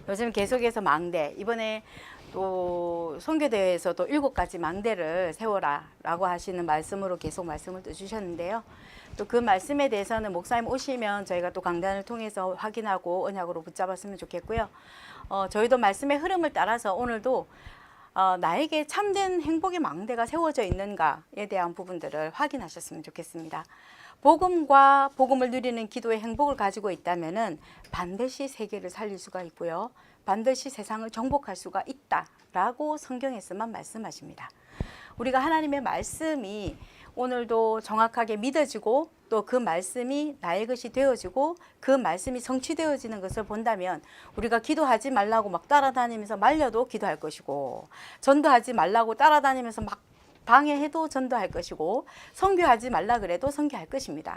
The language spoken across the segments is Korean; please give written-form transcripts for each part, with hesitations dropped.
요즘 계속해서 망대, 이번에 또 선교대회에서도 7가지 망대를 세워라 라고 하시는 말씀으로 계속 말씀을 또 주셨는데요. 또 그 말씀에 대해서는 목사님 오시면 저희가 또 강단을 통해서 확인하고 언약으로 붙잡았으면 좋겠고요. 저희도 말씀의 흐름을 따라서 오늘도 나에게 참된 행복의 망대가 세워져 있는가에 대한 부분들을 확인하셨으면 좋겠습니다. 복음과 복음을 누리는 기도의 행복을 가지고 있다면 반드시 세계를 살릴 수가 있고요. 반드시 세상을 정복할 수가 있다라고 성경에서만 말씀하십니다. 우리가 하나님의 말씀이 오늘도 정확하게 믿어지고 또 그 말씀이 나의 것이 되어지고 그 말씀이 성취되어지는 것을 본다면 우리가 기도하지 말라고 막 따라다니면서 말려도 기도할 것이고, 전도하지 말라고 따라다니면서 막 방해해도 전도할 것이고, 선교하지 말라 그래도 선교할 것입니다.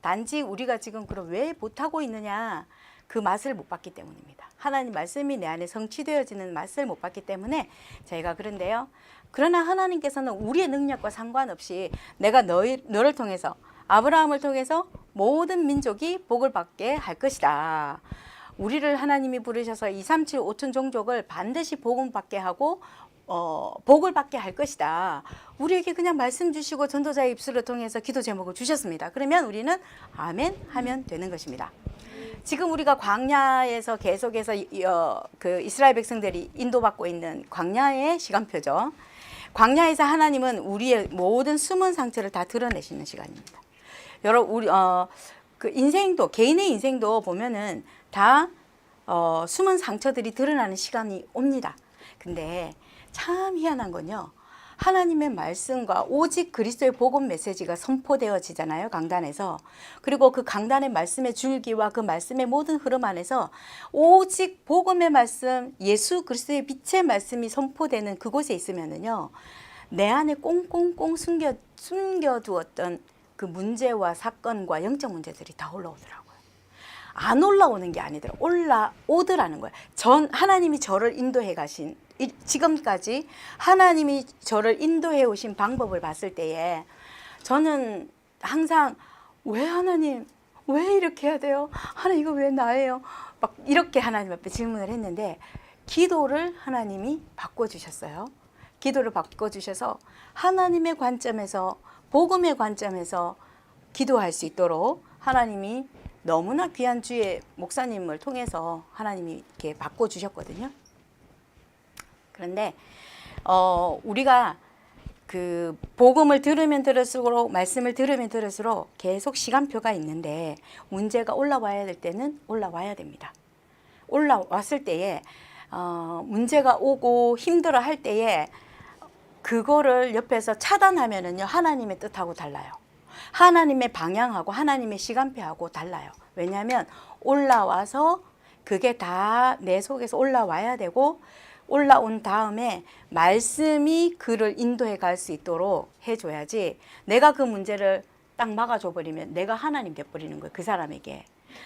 단지 우리가 지금 그럼 왜 못하고 있느냐, 그 맛을 못 봤기 때문입니다. 하나님 말씀이 내 안에 성취되어지는 맛을 못 봤기 때문에 저희가 그런데요. 그러나 하나님께서는 우리의 능력과 상관없이 내가 너를 통해서, 아브라함을 통해서 모든 민족이 복을 받게 할 것이다. 우리를 하나님이 부르셔서 237 5천 종족을 반드시 복음 받게 하고 복을 받게 할 것이다. 우리에게 그냥 말씀 주시고 전도자의 입술을 통해서 기도 제목을 주셨습니다. 그러면 우리는 아멘 하면 되는 것입니다. 지금 우리가 광야에서 계속해서 그 이스라엘 백성들이 인도받고 있는 광야의 시간표죠. 광야에서 하나님은 우리의 모든 숨은 상처를 다 드러내시는 시간입니다. 여러분, 우리 그 인생도, 개인의 인생도 보면은 다 숨은 상처들이 드러나는 시간이 옵니다. 근데 참 희한한 건요, 하나님의 말씀과 오직 그리스도의 복음 메시지가 선포되어지잖아요, 강단에서. 그리고 그 강단의 말씀의 줄기와 그 말씀의 모든 흐름 안에서 오직 복음의 말씀, 예수 그리스도의 빛의 말씀이 선포되는 그곳에 있으면은요, 내 안에 꽁꽁꽁 숨겨두었던 그 문제와 사건과 영적 문제들이 다 올라오더라고요. 안 올라오는 게 아니더라. 올라오더라는 거예요. 하나님이 저를 인도해 가신, 지금까지 하나님이 저를 인도해 오신 방법을 봤을 때에 저는 항상 왜 하나님, 왜 이렇게 해야 돼요? 하나님 이거 왜 나예요? 막 이렇게 하나님 앞에 질문을 했는데, 기도를 하나님이 바꿔주셨어요. 기도를 바꿔주셔서 하나님의 관점에서, 복음의 관점에서 기도할 수 있도록 하나님이 너무나 귀한 주의 목사님을 통해서 하나님이 이렇게 바꿔주셨거든요. 그런데 우리가 그 복음을 들으면 들을수록, 말씀을 들으면 들을수록 계속 시간표가 있는데, 문제가 올라와야 될 때는 올라와야 됩니다. 올라왔을 때에 문제가 오고 힘들어 할 때에 그거를 옆에서 차단하면은요, 하나님의 뜻하고 달라요. 하나님의 방향하고 하나님의 시간표하고 달라요. 왜냐하면 올라와서 그게 다 내 속에서 올라와야 되고, 올라온 다음에 말씀이 그를 인도해 갈 수 있도록 해줘야지, 내가 그 문제를 딱 막아줘 버리면 내가 하나님 돼버리는 거예요. 그 사람에게.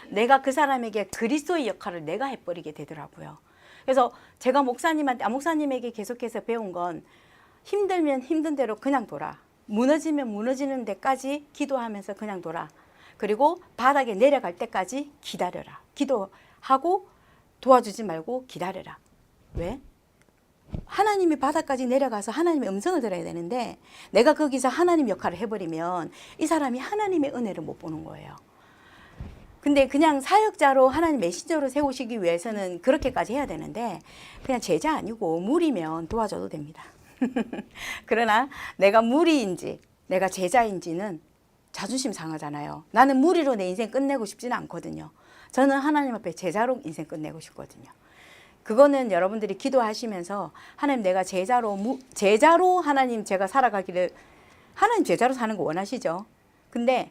내가 그 사람에게 그리스도의 역할을 내가 해버리게 되더라고요. 그래서 제가 목사님에게 계속해서 배운 건, 힘들면 힘든 대로 그냥 돌아. 무너지면 무너지는 데까지 기도하면서 그냥 돌아. 그리고 바닥에 내려갈 때까지 기다려라. 기도하고 도와주지 말고 기다려라. 왜? 하나님이 바닥까지 내려가서 하나님의 음성을 들어야 되는데, 내가 거기서 하나님 역할을 해버리면 이 사람이 하나님의 은혜를 못 보는 거예요. 근데 그냥 사역자로, 하나님 메신저로 세우시기 위해서는 그렇게까지 해야 되는데, 그냥 제자 아니고 무리면 도와줘도 됩니다. 그러나 내가 무리인지 내가 제자인지는 자존심 상하잖아요. 나는 무리로 내 인생 끝내고 싶지는 않거든요. 저는 하나님 앞에 제자로 인생 끝내고 싶거든요. 그거는 여러분들이 기도하시면서, 하나님 내가 제자로 하나님 제가 살아가기를, 하나님 제자로 사는 거 원하시죠. 근데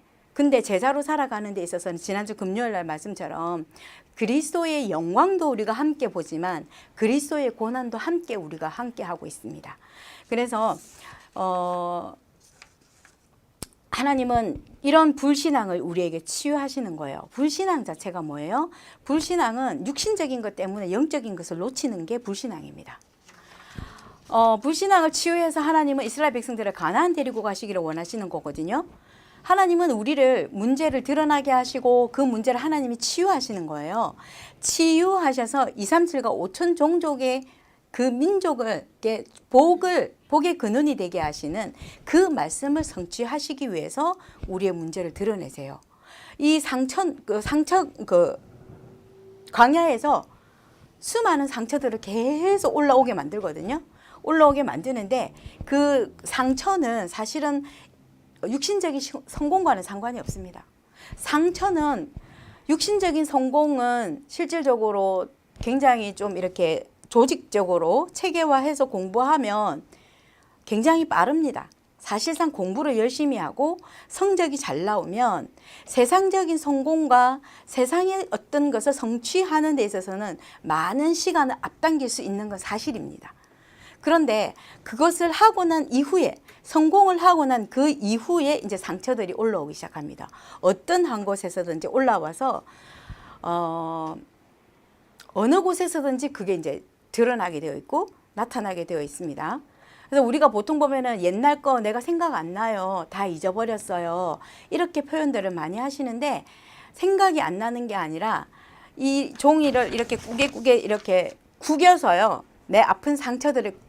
제자로 살아가는 데 있어서는 지난주 금요일 날 말씀처럼 그리스도의 영광도 우리가 함께 보지만 그리스도의 고난도 함께 우리가 함께 하고 있습니다. 그래서 하나님은 이런 불신앙을 우리에게 치유하시는 거예요. 불신앙 자체가 뭐예요? 불신앙은 육신적인 것 때문에 영적인 것을 놓치는 게 불신앙입니다. 불신앙을 치유해서 하나님은 이스라엘 백성들을 가나안 데리고 가시기를 원하시는 거거든요. 하나님은 우리를 문제를 드러나게 하시고 그 문제를 하나님이 치유하시는 거예요. 치유하셔서 2, 3, 7과 5천 종족의 그 민족을 복의 근원이 되게 하시는 그 말씀을 성취하시기 위해서 우리의 문제를 드러내세요. 이 광야에서 수많은 상처들을 계속 올라오게 만들거든요. 올라오게 만드는데 그 상처는 사실은 육신적인 성공과는 상관이 없습니다. 상처는 육신적인 성공은 실질적으로 굉장히 좀 이렇게 조직적으로 체계화해서 공부하면 굉장히 빠릅니다. 사실상 공부를 열심히 하고 성적이 잘 나오면 세상적인 성공과 세상의 어떤 것을 성취하는 데 있어서는 많은 시간을 앞당길 수 있는 건 사실입니다. 그런데 그것을 하고 난 이후에 성공을 하고 난 그 이후에 이제 상처들이 올라오기 시작합니다. 어떤 한 곳에서든지 올라와서 어느 곳에서든지 그게 이제 드러나게 되어 있고 나타나게 되어 있습니다. 그래서 우리가 보통 보면은 옛날 거 내가 생각 안 나요. 다 잊어버렸어요. 이렇게 표현들을 많이 하시는데 생각이 안 나는 게 아니라 이 종이를 이렇게 꾸게 이렇게 구겨서요. 내 아픈 상처들을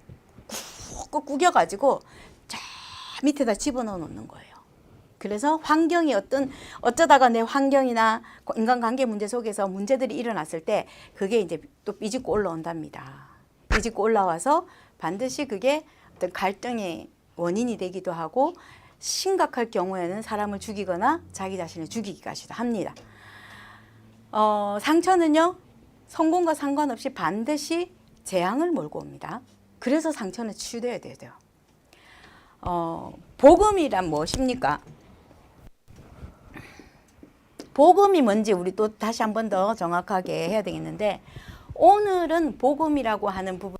꾹꾹 구겨가지고 저 밑에다 집어넣어 놓는 거예요. 그래서 환경이 어쩌다가 내 환경이나 인간관계 문제 속에서 문제들이 일어났을 때 그게 이제 또 삐집고 올라온답니다. 삐집고 올라와서 반드시 그게 어떤 갈등의 원인이 되기도 하고 심각할 경우에는 사람을 죽이거나 자기 자신을 죽이기까지도 합니다. 상처는요, 성공과 상관없이 반드시 재앙을 몰고 옵니다. 그래서 상처는 치유되어야 되죠. 복음이란 무엇입니까? 복음이 뭔지 우리 또 다시 한 번 더 정확하게 해야 되겠는데 오늘은 복음이라고 하는 부분은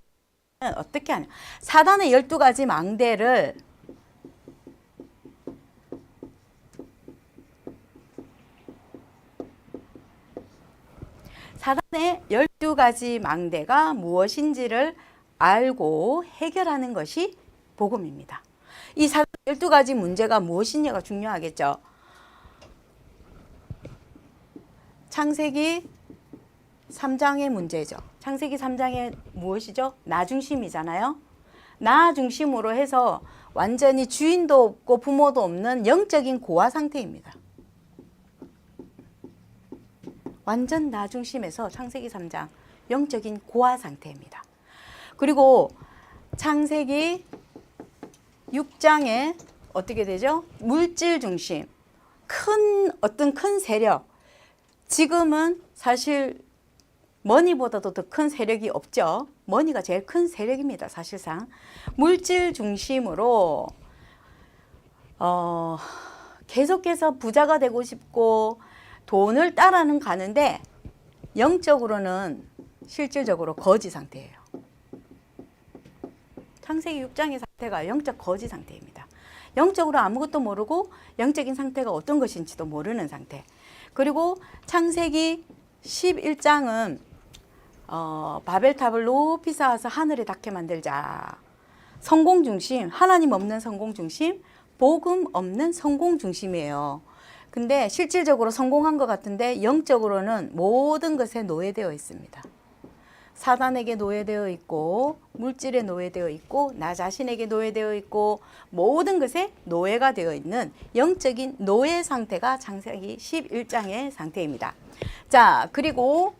어떻게 하냐. 사단의 12가지 망대를 사단의 12가지 망대가 무엇인지를 알고 해결하는 것이 복음입니다. 이 사단 12가지 문제가 무엇이냐가 중요하겠죠. 창세기 3장의 문제죠. 창세기 3장에 무엇이죠? 나 중심이잖아요. 나 중심으로 해서 완전히 주인도 없고 부모도 없는 영적인 고아 상태입니다. 완전 나 중심에서 창세기 3장 영적인 고아 상태입니다. 그리고 창세기 6장에 어떻게 되죠? 물질 중심, 어떤 큰 세력. 지금은 사실 머니보다도 더 큰 세력이 없죠. 머니가 제일 큰 세력입니다. 사실상 물질 중심으로 계속해서 부자가 되고 싶고 돈을 따라는 가는데 영적으로는 실질적으로 거지 상태예요. 창세기 6장의 상태가 영적 거지 상태입니다. 영적으로 아무것도 모르고 영적인 상태가 어떤 것인지도 모르는 상태. 그리고 창세기 11장은 바벨탑을 높이 쌓아서 하늘에 닿게 만들자. 성공 중심, 하나님 없는 성공 중심, 복음 없는 성공 중심이에요. 근데 실질적으로 성공한 것 같은데 영적으로는 모든 것에 노예되어 있습니다. 사단에게 노예되어 있고 물질에 노예되어 있고 나 자신에게 노예되어 있고 모든 것에 노예가 되어 있는 영적인 노예 상태가 창세기 11장의 상태입니다. 자, 그리고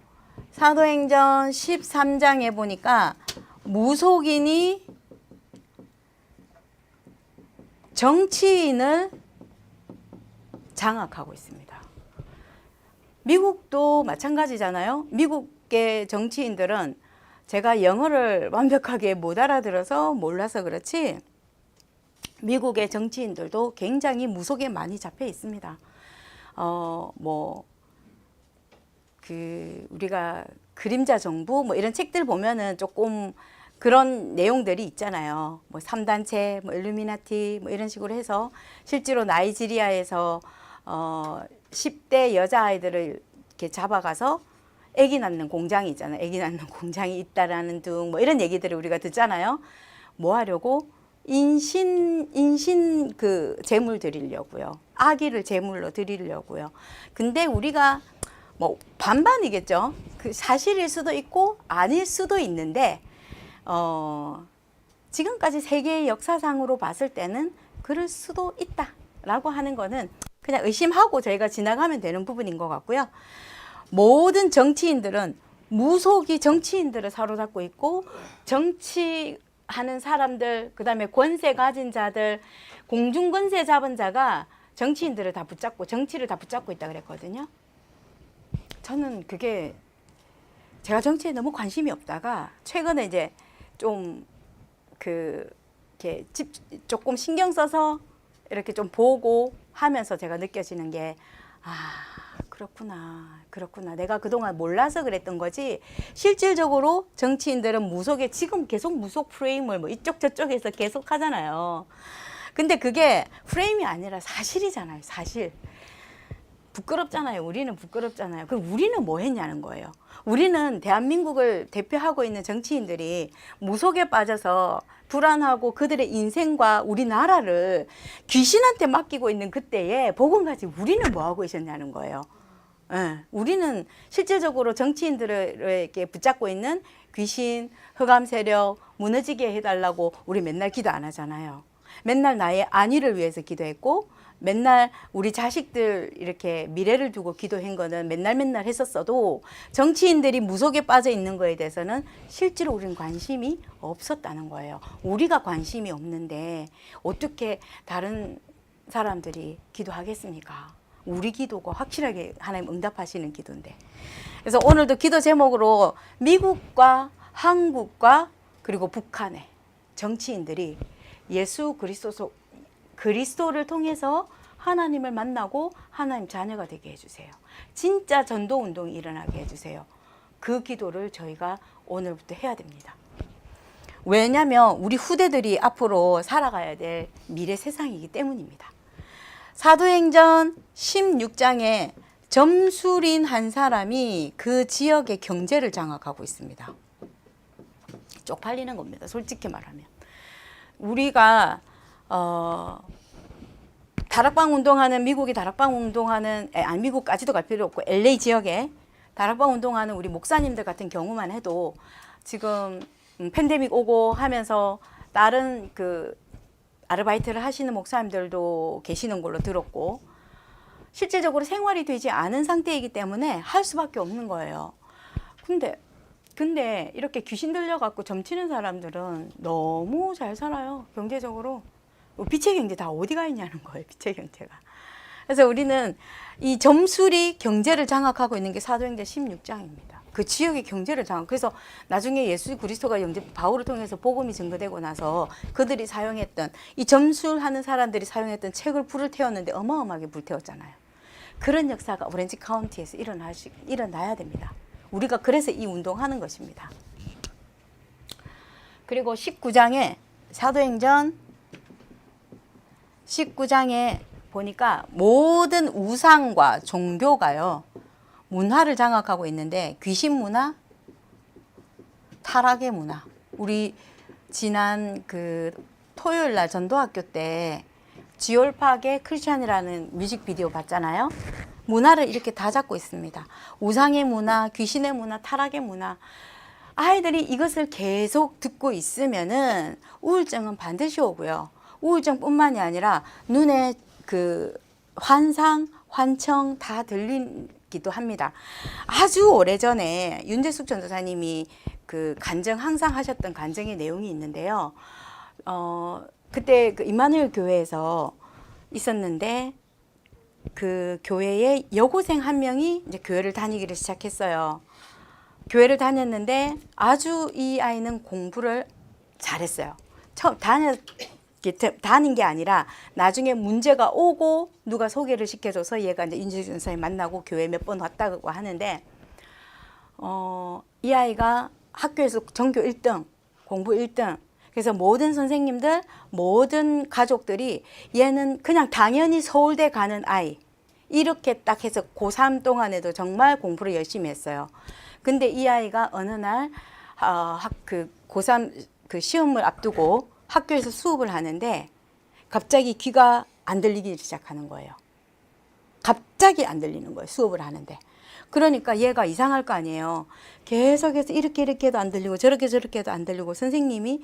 사도행전 13장에 보니까 무속인이 정치인을 장악하고 있습니다. 미국도 마찬가지잖아요. 미국의 정치인들은 제가 영어를 완벽하게 못 알아들어서 몰라서 그렇지 미국의 정치인들도 굉장히 무속에 많이 잡혀 있습니다. 우리가 그림자 정부 뭐 이런 책들 보면은 조금 그런 내용들이 있잖아요. 뭐 3단체, 뭐 일루미나티 뭐 이런 식으로 해서 실제로 나이지리아에서 10대 여자아이들을 이렇게 잡아가서 아기 낳는 공장이 있잖아요. 아기 낳는 공장이 있다라는 등 뭐 이런 얘기들을 우리가 듣잖아요. 뭐 하려고? 인신 그 제물 드리려고요. 아기를 제물로 드리려고요. 근데 우리가 뭐 반반이겠죠. 그 사실일 수도 있고 아닐 수도 있는데 지금까지 세계의 역사상으로 봤을 때는 그럴 수도 있다라고 하는 거는 그냥 의심하고 저희가 지나가면 되는 부분인 것 같고요. 모든 정치인들은 무속이 정치인들을 사로잡고 있고 정치하는 사람들, 그다음에 권세 가진 자들, 공중 권세 잡은 자가 정치인들을 다 붙잡고 정치를 다 붙잡고 있다 그랬거든요. 저는 그게 제가 정치에 너무 관심이 없다가 최근에 이제 좀 이렇게 조금 신경 써서 이렇게 좀 보고 하면서 제가 느껴지는 게 그렇구나. 내가 그동안 몰라서 그랬던 거지. 실질적으로 정치인들은 무속에 지금 계속 무속 프레임을 뭐 이쪽 저쪽에서 계속 하잖아요. 근데 그게 프레임이 아니라 사실이잖아요. 사실. 부끄럽잖아요. 우리는 부끄럽잖아요. 그럼 우리는 뭐 했냐는 거예요. 우리는 대한민국을 대표하고 있는 정치인들이 무속에 빠져서 불안하고 그들의 인생과 우리나라를 귀신한테 맡기고 있는 그때에 복음 가지고 우리는 뭐 하고 있었냐는 거예요. 예, 우리는 실질적으로 정치인들에게 붙잡고 있는 귀신, 흑암 세력 무너지게 해달라고 우리 맨날 기도 안 하잖아요. 맨날 나의 안위를 위해서 기도했고 맨날 우리 자식들 이렇게 미래를 두고 기도한 거는 맨날 했었어도 정치인들이 무속에 빠져 있는 거에 대해서는 실제로 우리는 관심이 없었다는 거예요. 우리가 관심이 없는데 어떻게 다른 사람들이 기도하겠습니까? 우리 기도가 확실하게 하나님 응답하시는 기도인데. 그래서 오늘도 기도 제목으로 미국과 한국과 그리고 북한의 정치인들이 예수 그리스도를 통해서 하나님을 만나고 하나님 자녀가 되게 해주세요. 진짜 전도 운동이 일어나게 해주세요. 그 기도를 저희가 오늘부터 해야 됩니다. 왜냐하면 우리 후대들이 앞으로 살아가야 될 미래 세상이기 때문입니다. 사도행전 16장에 점술인 한 사람이 그 지역의 경제를 장악하고 있습니다. 쪽팔리는 겁니다. 솔직히 말하면. 우리가 다락방 운동하는 미국이 다락방 운동하는 미국까지도 갈 필요 없고 LA 지역에 다락방 운동하는 우리 목사님들 같은 경우만 해도 지금 팬데믹 오고 하면서 다른 그 아르바이트를 하시는 목사님들도 계시는 걸로 들었고 실질적으로 생활이 되지 않은 상태이기 때문에 할 수밖에 없는 거예요. 근데 이렇게 귀신 들려갖고 점치는 사람들은 너무 잘 살아요. 경제적으로. 빛의 경제 다 어디가 있냐는 거예요. 빛의 경제가. 그래서 우리는 이 점술이 경제를 장악하고 있는 게 사도행전 16장입니다. 그 지역의 경제를 장악. 그래서 나중에 예수 그리스도가 바울을 통해서 복음이 증거되고 나서 그들이 사용했던 이 점술하는 사람들이 사용했던 책을 불을 태웠는데 어마어마하게 불태웠잖아요. 그런 역사가 오렌지 카운티에서 일어나야 됩니다. 우리가 그래서 이 운동하는 것입니다. 그리고 19장에 사도행전 19장에 보니까 모든 우상과 종교가요. 문화를 장악하고 있는데 귀신 문화, 타락의 문화. 우리 지난 그 토요일 날 전도학교 때 지올팍의 크리스찬이라는 뮤직비디오 봤잖아요. 문화를 이렇게 다 잡고 있습니다. 우상의 문화, 귀신의 문화, 타락의 문화. 아이들이 이것을 계속 듣고 있으면은 우울증은 반드시 오고요. 우울증뿐만이 아니라 눈에 그 환상, 환청 다 들리기도 합니다. 아주 오래전에 윤재숙 전도사님이 그 간증 항상 하셨던 간증의 내용이 있는데요. 그때 그 임마누엘 교회에서 있었는데 그 교회에 여고생 한 명이 이제 교회를 다니기를 시작했어요. 교회를 다녔는데 아주 이 아이는 공부를 잘했어요. 처음 다닌 게 아니라 나중에 문제가 오고 누가 소개를 시켜줘서 얘가 이제 윤재숙 전도사님 만나고 교회 몇 번 왔다고 하는데 이 아이가 학교에서 전교 1등, 공부 1등. 그래서 모든 선생님들, 모든 가족들이 얘는 그냥 당연히 서울대 가는 아이. 이렇게 딱 해서 고3 동안에도 정말 공부를 열심히 했어요. 근데 이 아이가 어느 날 그 고3 그 시험을 앞두고 학교에서 수업을 하는데 갑자기 귀가 안 들리기 시작하는 거예요. 갑자기 안 들리는 거예요. 수업을 하는데. 그러니까 얘가 이상할 거 아니에요. 계속해서 이렇게 해도 안 들리고 저렇게 해도 안 들리고 선생님이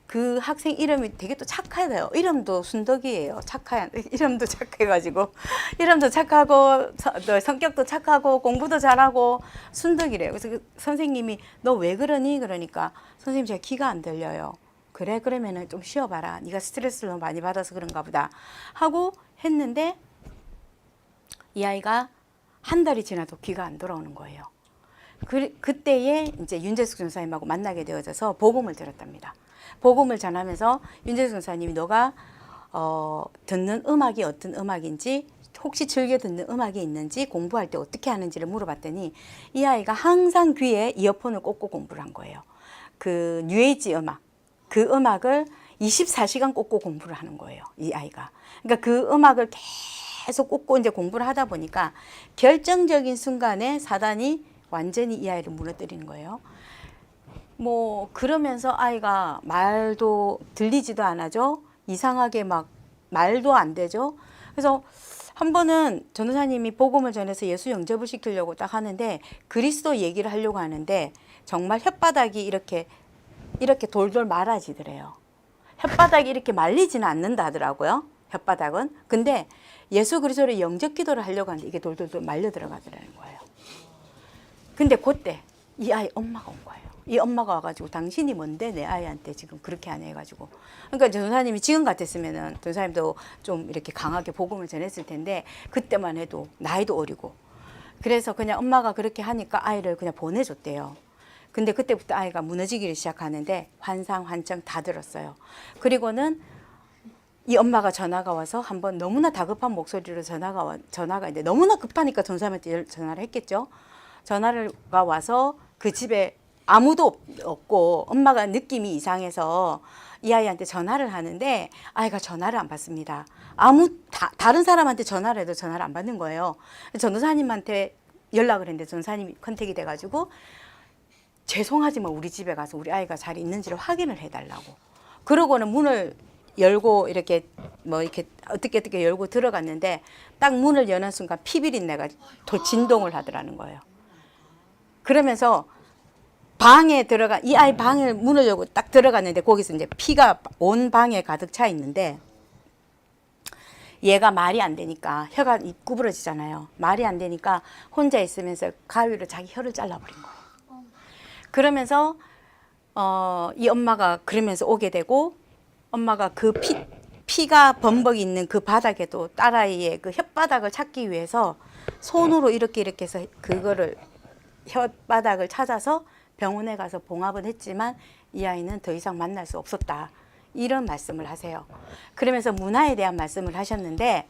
그 학생 이름이 되게 또 착해요. 이름도 순덕이에요. 이름도 착해가지고 이름도 착하고 성격도 착하고 공부도 잘하고 순덕이래요. 그래서 그 선생님이 너 왜 그러니? 그러니까 선생님 제가 귀가 안 들려요. 그래 그러면은 좀 쉬어봐라. 네가 스트레스를 너무 많이 받아서 그런가 보다 하고 했는데 이 아이가 한 달이 지나도 귀가 안 돌아오는 거예요. 그때에 이제 윤재숙 전사님하고 만나게 되어져서 복음을 들었답니다. 복음을 전하면서 윤재숙 전사님이 너가 듣는 음악이 어떤 음악인지 혹시 즐겨 듣는 음악이 있는지 공부할 때 어떻게 하는지를 물어봤더니 이 아이가 항상 귀에 이어폰을 꽂고 공부를 한 거예요. 그 뉴에이지 음악, 그 음악을 24시간 꽂고 공부를 하는 거예요. 이 아이가. 그러니까 그 음악을 계속 꽂고 이제 공부를 하다 보니까 결정적인 순간에 사단이 완전히 이 아이를 무너뜨리는 거예요. 뭐 그러면서 아이가 말도 들리지도 않아죠. 이상하게 막 말도 안 되죠. 그래서 한 번은 전도사님이 복음을 전해서 예수 영접을 시키려고 딱 하는데 그리스도 얘기를 하려고 하는데 정말 혓바닥이 이렇게 돌돌 말아지더래요. 혓바닥이 이렇게 말리지는 않는다 하더라고요. 혓바닥은. 근데 예수 그리스도를 영접 기도를 하려고 하는데 이게 돌돌돌 말려 들어가더라는 거예요. 근데 그때 이 아이 엄마가 온 거예요. 이 엄마가 와가지고 당신이 뭔데 내 아이한테 지금 그렇게 하냐 해가지고. 그러니까 전도사님이 지금 같았으면은 전도사님도 좀 이렇게 강하게 복음을 전했을 텐데 그때만 해도 나이도 어리고 그래서 그냥 엄마가 그렇게 하니까 아이를 그냥 보내줬대요. 근데 그때부터 아이가 무너지기를 시작하는데 환상 환청 다 들었어요. 그리고는 이 엄마가 전화가 와서 한번 너무나 다급한 목소리로 전화가 있는데 너무나 급하니까 전도사님한테 전화를 했겠죠. 전화가 와서 그 집에 아무도 없고 엄마가 느낌이 이상해서 이 아이한테 전화를 하는데 아이가 전화를 안 받습니다. 다른 사람한테 전화를 해도 전화를 안 받는 거예요. 전도사님한테 연락을 했는데 전도사님이 컨택이 돼가지고 죄송하지만 우리 집에 가서 우리 아이가 잘 있는지를 확인을 해달라고. 그러고는 문을 열고 이렇게 어떻게 열고 들어갔는데 딱 문을 여는 순간 피비린내가 진동을 하더라는 거예요. 그러면서 방에 들어가 이 아이 방을 문을 열고 딱 들어갔는데 거기서 이제 피가 온 방에 가득 차 있는데 얘가 말이 안 되니까 혀가 구부러지잖아요. 말이 안 되니까 혼자 있으면서 가위로 자기 혀를 잘라버린 거예요. 그러면서 이 엄마가 그러면서 오게 되고 엄마가 그 피가 범벅이 있는 그 바닥에도 딸아이의 그 혓바닥을 찾기 위해서 손으로 이렇게 해서 그거를 혓바닥을 찾아서 병원에 가서 봉합은 했지만 이 아이는 더 이상 만날 수 없었다. 이런 말씀을 하세요. 그러면서 문화에 대한 말씀을 하셨는데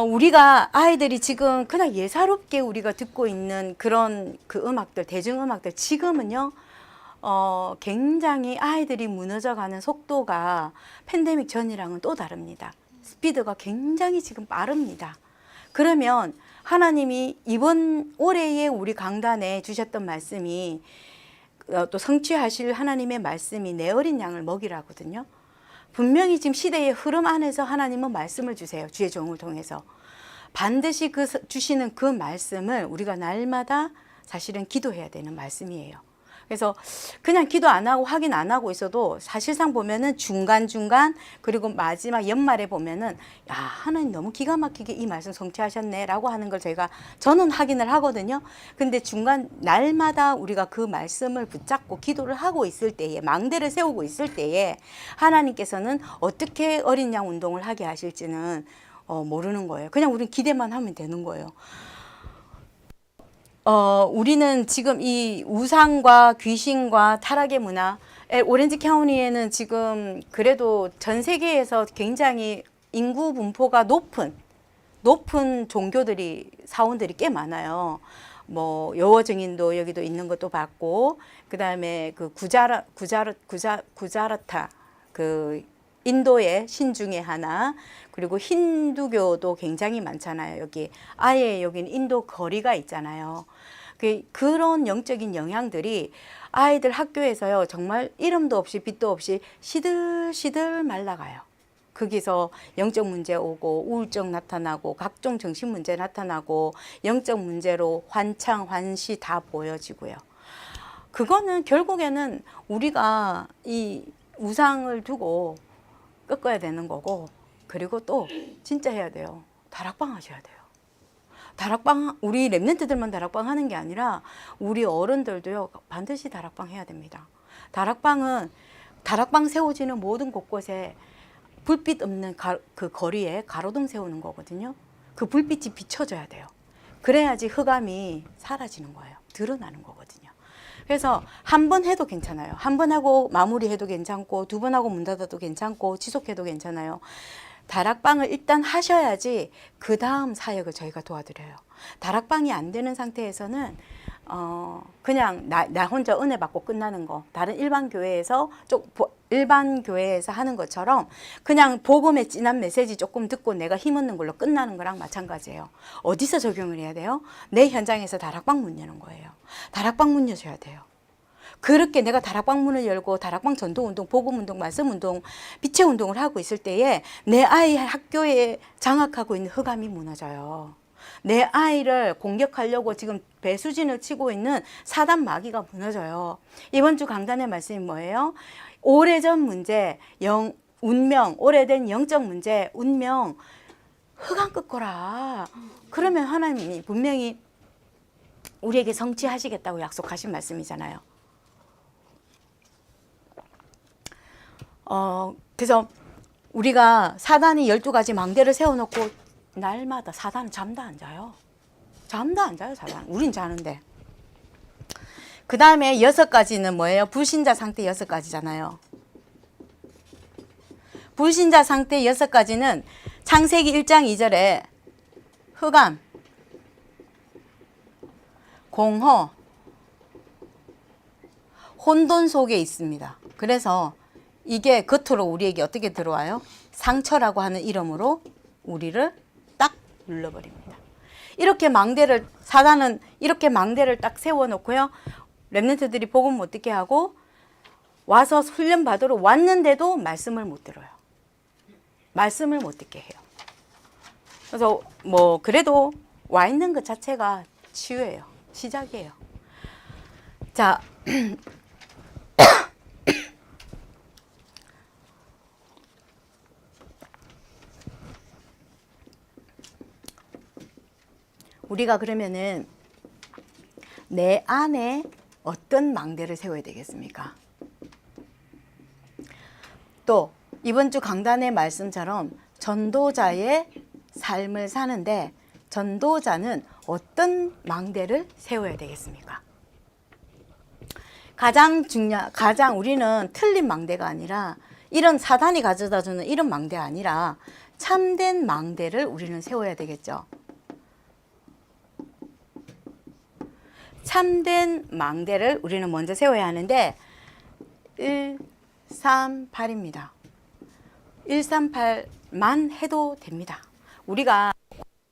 우리가 아이들이 지금 그냥 예사롭게 우리가 듣고 있는 그런 그 음악들, 대중음악들 지금은요. 굉장히 아이들이 무너져가는 속도가 팬데믹 전이랑은 또 다릅니다. 스피드가 굉장히 지금 빠릅니다. 그러면 하나님이 이번 올해에 우리 강단에 주셨던 말씀이 또 성취하실 하나님의 말씀이 내 어린 양을 먹이라거든요. 분명히 지금 시대의 흐름 안에서 하나님은 말씀을 주세요. 주의 종을 통해서. 반드시 주시는 그 말씀을 우리가 날마다 사실은 기도해야 되는 말씀이에요. 그래서 그냥 기도 안 하고 확인 안 하고 있어도 사실상 보면은 중간중간 그리고 마지막 연말에 보면은 야, 하나님 너무 기가 막히게 이 말씀 성취하셨네 라고 하는 걸 저는 확인을 하거든요. 근데 중간 날마다 우리가 그 말씀을 붙잡고 기도를 하고 있을 때에 망대를 세우고 있을 때에 하나님께서는 어떻게 어린 양 운동을 하게 하실지는 모르는 거예요. 그냥 우리는 기대만 하면 되는 거예요. 우리는 지금 이 우상과 귀신과 타락의 문화, 오렌지 카운티에는 지금 그래도 전 세계에서 굉장히 인구 분포가 높은 종교들이, 사원들이 꽤 많아요. 뭐 여호 증인도 여기도 있는 것도 봤고, 그 다음에 그 구자라타, 그 인도의 신 중에 하나, 그리고 힌두교도 굉장히 많잖아요. 여기는 인도 거리가 있잖아요. 그런 영적인 영향들이 아이들 학교에서요, 정말 이름도 없이 빛도 없이 시들시들 말라가요. 거기서 영적 문제 오고 우울증 나타나고 각종 정신 문제 나타나고 영적 문제로 환창, 환시 다 보여지고요. 그거는 결국에는 우리가 이 우상을 두고 꺾어야 되는 거고, 그리고 또 진짜 해야 돼요. 다락방 하셔야 돼요. 다락방, 우리 랩런트들만 다락방 하는 게 아니라 우리 어른들도요, 반드시 다락방 해야 됩니다. 다락방은 다락방 세워지는 모든 곳곳에 불빛 없는 그 거리에 가로등 세우는 거거든요. 그 불빛이 비춰져야 돼요. 그래야지 흑암이 사라지는 거예요. 드러나는 거거든요. 그래서 한 번 해도 괜찮아요. 한 번 하고 마무리해도 괜찮고, 두 번 하고 문 닫아도 괜찮고, 지속해도 괜찮아요. 다락방을 일단 하셔야지 그 다음 사역을 저희가 도와드려요. 다락방이 안 되는 상태에서는 그냥 나 혼자 은혜 받고 끝나는 거, 다른 일반 교회에서 하는 것처럼 그냥 복음의 진한 메시지 조금 듣고 내가 힘없는 걸로 끝나는 거랑 마찬가지예요. 어디서 적용을 해야 돼요? 내 현장에서 다락방 문 여는 거예요. 다락방 문 여셔야 돼요. 그렇게 내가 다락방 문을 열고 다락방 전도운동, 복음운동, 말씀운동, 빛의 운동을 하고 있을 때에 내 아이 학교에 장악하고 있는 흑암이 무너져요. 내 아이를 공격하려고 지금 배수진을 치고 있는 사단 마귀가 무너져요. 이번 주 강단의 말씀이 뭐예요? 오래전 문제, 운명, 오래된 영적 문제, 운명, 흑암 꺾어라. 그러면 하나님이 분명히 우리에게 성취하시겠다고 약속하신 말씀이잖아요. 그래서 우리가 사단이 12가지 망대를 세워놓고 날마다 사단은 잠도 안 자요. 잠도 안 자요, 사단. 우린 자는데. 그 다음에 6가지는 뭐예요? 불신자 상태 6가지잖아요. 불신자 상태 6가지는 창세기 1장 2절에 흑암, 공허, 혼돈 속에 있습니다. 그래서 이게 겉으로 우리에게 어떻게 들어와요? 상처라고 하는 이름으로 우리를 딱 눌러버립니다. 이렇게 사단은 이렇게 망대를 딱 세워놓고요. 랩런트들이 복음 못 듣게 하고 와서 훈련 받으러 왔는데도 말씀을 못 들어요. 말씀을 못 듣게 해요. 그래서 그래도 와 있는 것 자체가 치유예요. 시작이에요. 자, 우리가 그러면은 내 안에 어떤 망대를 세워야 되겠습니까? 또 이번 주 강단의 말씀처럼 전도자의 삶을 사는데 전도자는 어떤 망대를 세워야 되겠습니까? 가장 우리는 틀린 망대가 아니라 이런 사단이 가져다주는 이런 망대가 아니라 참된 망대를 우리는 세워야 되겠죠. 참된 망대를 우리는 먼저 세워야 하는데 138입니다. 138만 해도 됩니다. 우리가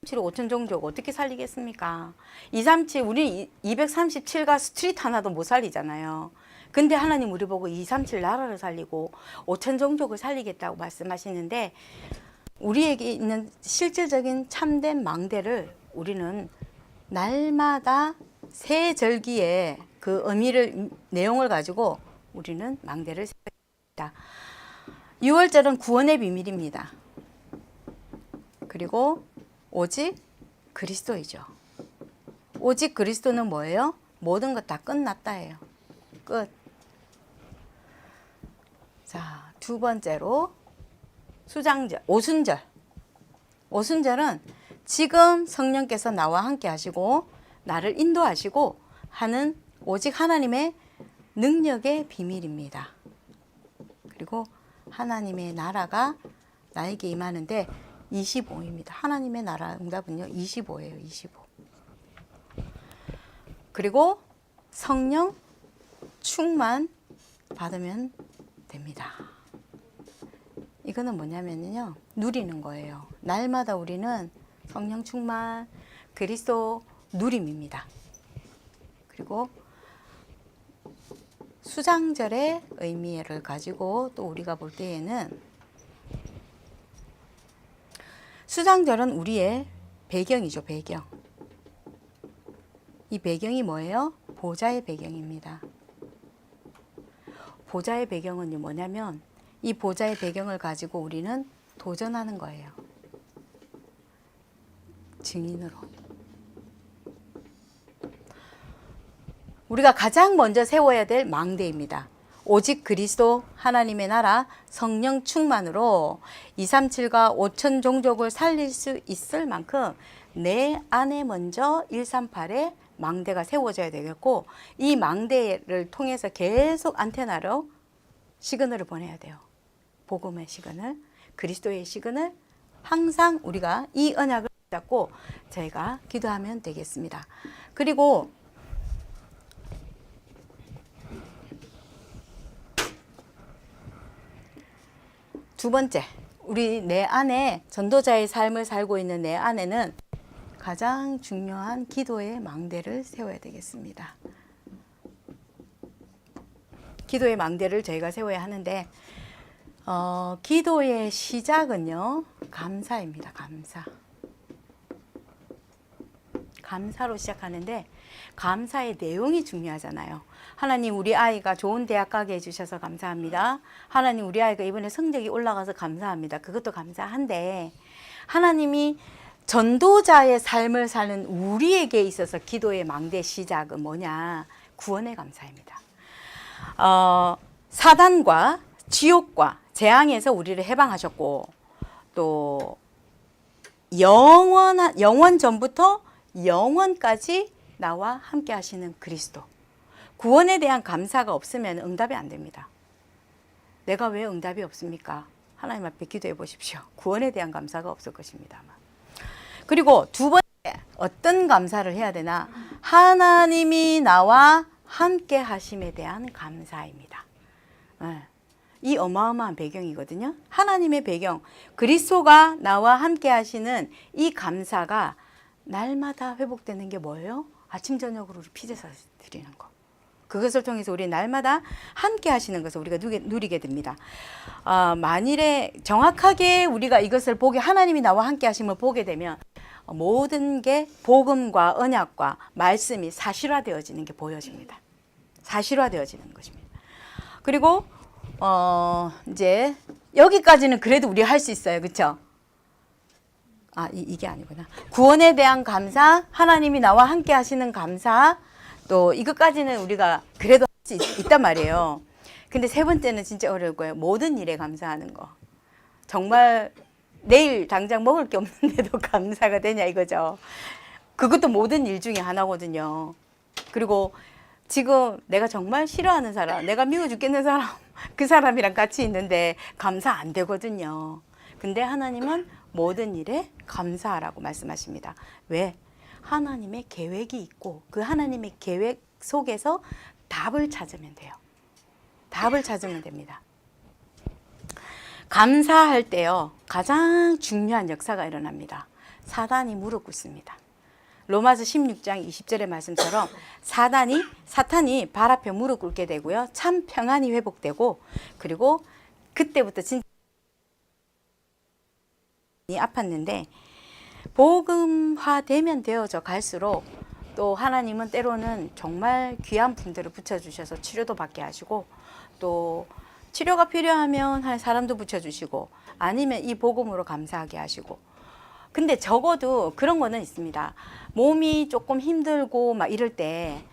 5천 종족 어떻게 살리겠습니까? 237 우리 237가 스트릿 하나도 못 살리잖아요. 근데 하나님 우리 보고 237 나라를 살리고 5천 종족을 살리겠다고 말씀하시는데 우리에게 있는 실질적인 참된 망대를 우리는 날마다 새 절기의 그 내용을 가지고 우리는 망대를 세웁니다. 6월절은 구원의 비밀입니다. 그리고 오직 그리스도이죠. 오직 그리스도는 뭐예요? 모든 것 다 끝났다예요. 끝. 자, 두 번째로 오순절. 오순절은 지금 성령께서 나와 함께 하시고 나를 인도하시고 하는 오직 하나님의 능력의 비밀입니다. 그리고 하나님의 나라가 나에게 임하는데 25입니다. 하나님의 나라 응답은요 25예요. 25. 그리고 성령 충만 받으면 됩니다. 이거는 뭐냐면요 누리는 거예요. 날마다 우리는 성령 충만 그리스도 누림입니다. 그리고 수장절의 의미를 가지고 또 우리가 볼 때에는 수장절은 우리의 배경이죠. 배경. 이 배경이 뭐예요? 보좌의 배경입니다. 보좌의 배경은 뭐냐면 이 보좌의 배경을 가지고 우리는 도전하는 거예요. 증인으로. 우리가 가장 먼저 세워야 될 망대입니다. 오직 그리스도 하나님의 나라 성령 충만으로 237과 5천 종족을 살릴 수 있을 만큼 내 안에 먼저 138의 망대가 세워져야 되겠고 이 망대를 통해서 계속 안테나로 시그널을 보내야 돼요. 복음의 시그널, 그리스도의 시그널 항상 우리가 이 언약을 잡고 저희가 기도하면 되겠습니다. 그리고 두 번째, 우리 내 안에 전도자의 삶을 살고 있는 내 안에는 가장 중요한 기도의 망대를 세워야 되겠습니다. 기도의 망대를 저희가 세워야 하는데 기도의 시작은요, 감사입니다. 감사. 감사로 시작하는데 감사의 내용이 중요하잖아요. 하나님, 우리 아이가 좋은 대학 가게 해주셔서 감사합니다. 하나님, 우리 아이가 이번에 성적이 올라가서 감사합니다. 그것도 감사한데 하나님이 전도자의 삶을 사는 우리에게 있어서 기도의 망대 시작은 뭐냐? 구원의 감사입니다. 사단과 지옥과 재앙에서 우리를 해방하셨고 또 영원 전부터 영원까지 나와 함께 하시는 그리스도. 구원에 대한 감사가 없으면 응답이 안 됩니다. 내가 왜 응답이 없습니까? 하나님 앞에 기도해 보십시오. 구원에 대한 감사가 없을 것입니다. 그리고 두 번째, 어떤 감사를 해야 되나? 하나님이 나와 함께 하심에 대한 감사입니다. 이 어마어마한 배경이거든요. 하나님의 배경, 그리스도가 나와 함께 하시는 이 감사가 날마다 회복되는 게 뭐예요? 아침 저녁으로 피제사 드리는 거. 그것을 통해서 우리 날마다 함께 하시는 것을 우리가 누리게 됩니다. 만일에 정확하게 우리가 이것을 보게, 하나님이 나와 함께 하심을 보게 되면 모든 게 복음과 언약과 말씀이 사실화되어지는 게 보여집니다. 사실화되어지는 것입니다. 그리고 이제 여기까지는 그래도 우리 할 수 있어요. 그렇죠? 이게 아니구나. 구원에 대한 감사, 하나님이 나와 함께 하시는 감사, 또 이것까지는 우리가 그래도 할 수 있단 말이에요. 근데 세 번째는 진짜 어려울 거예요. 모든 일에 감사하는 거. 정말 내일 당장 먹을 게 없는데도 감사가 되냐 이거죠. 그것도 모든 일 중에 하나거든요. 그리고 지금 내가 정말 싫어하는 사람, 내가 미워 죽겠는 사람, 그 사람이랑 같이 있는데 감사 안 되거든요. 근데 하나님은 모든 일에 감사하라고 말씀하십니다. 왜? 하나님의 계획이 있고 그 하나님의 계획 속에서 답을 찾으면 돼요. 답을 찾으면 됩니다. 감사할 때요, 가장 중요한 역사가 일어납니다. 사단이 무릎 꿇습니다. 로마서 16장 20절의 말씀처럼 사탄이 발 앞에 무릎 꿇게 되고요. 참 평안이 회복되고, 그리고 그때부터 진짜 아팠는데 복음화되면 되어져 갈수록 또 하나님은 때로는 정말 귀한 분들을 붙여주셔서 치료도 받게 하시고, 또 치료가 필요하면 한 사람도 붙여주시고, 아니면 이 복음으로 감사하게 하시고. 근데 적어도 그런 거는 있습니다. 몸이 조금 힘들고 막 이럴 때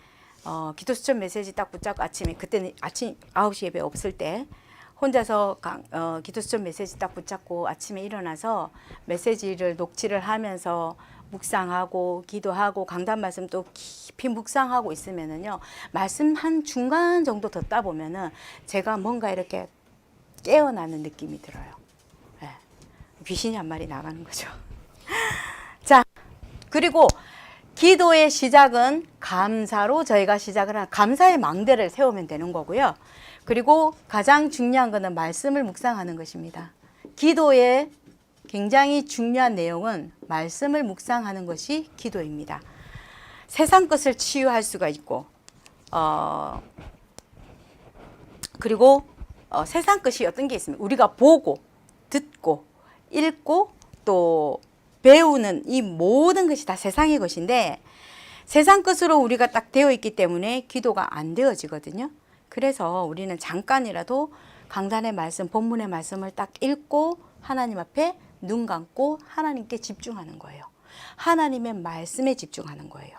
기도 수첩 메시지 딱 붙잡고 아침에, 그때는 아침 9시 예배 없을 때 혼자서 기도 수첩 메시지 딱 붙잡고 아침에 일어나서 메시지를 녹취를 하면서 묵상하고 기도하고 강단 말씀 또 깊이 묵상하고 있으면은요, 말씀 한 중간 정도 듣다 보면은 제가 뭔가 이렇게 깨어나는 느낌이 들어요. 네. 귀신이 한 마리 나가는 거죠. 자, 그리고 기도의 시작은 감사로 저희가 시작을 한 감사의 망대를 세우면 되는 거고요. 그리고 가장 중요한 것은 말씀을 묵상하는 것입니다. 기도의 굉장히 중요한 내용은 말씀을 묵상하는 것이 기도입니다. 세상 것을 치유할 수가 있고 그리고 세상 것이 어떤 게 있습니까? 우리가 보고 듣고 읽고 또 배우는 이 모든 것이 다 세상의 것인데 세상 것으로 우리가 딱 되어 있기 때문에 기도가 안 되어지거든요. 그래서 우리는 잠깐이라도 강단의 말씀, 본문의 말씀을 딱 읽고 하나님 앞에 눈 감고 하나님께 집중하는 거예요. 하나님의 말씀에 집중하는 거예요.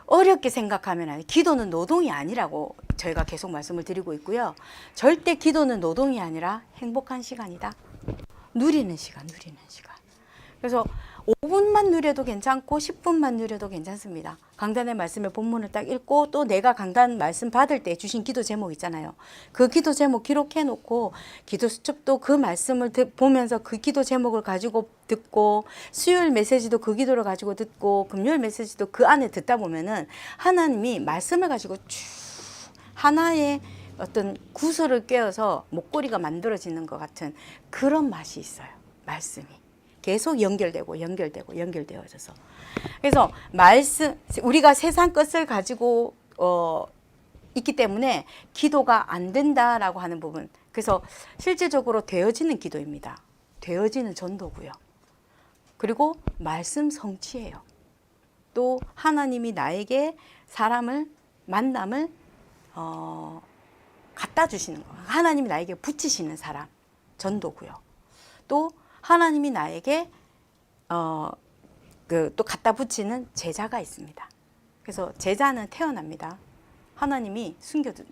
어렵게 생각하면 안 돼요. 기도는 노동이 아니라고 저희가 계속 말씀을 드리고 있고요. 절대 기도는 노동이 아니라 행복한 시간이다. 누리는 시간, 누리는 시간. 그래서 5분만 누려도 괜찮고 10분만 누려도 괜찮습니다. 강단의 말씀의 본문을 딱 읽고 또 내가 강단 말씀 받을 때 주신 기도 제목 있잖아요. 그 기도 제목 기록해 놓고 기도 수첩도 그 말씀을 보면서 그 기도 제목을 가지고 듣고 수요일 메시지도 그 기도를 가지고 듣고 금요일 메시지도 그 안에 듣다 보면은 하나님이 말씀을 가지고 쭉 하나의 어떤 구슬을 꿰어서 목걸이가 만들어지는 것 같은 그런 맛이 있어요. 말씀이. 계속 연결되고 연결되어져서. 그래서 말씀 우리가 세상 것을 가지고 있기 때문에 기도가 안 된다라고 하는 부분. 그래서 실질적으로 되어지는 기도입니다. 되어지는 전도고요. 그리고 말씀 성취예요. 또 하나님이 나에게 만남을 갖다 주시는 거. 하나님이 나에게 붙이시는 사람 전도고요. 또 하나님이 나에게 또 갖다 붙이는 제자가 있습니다. 그래서 제자는 태어납니다. 하나님이 숨겨둬요.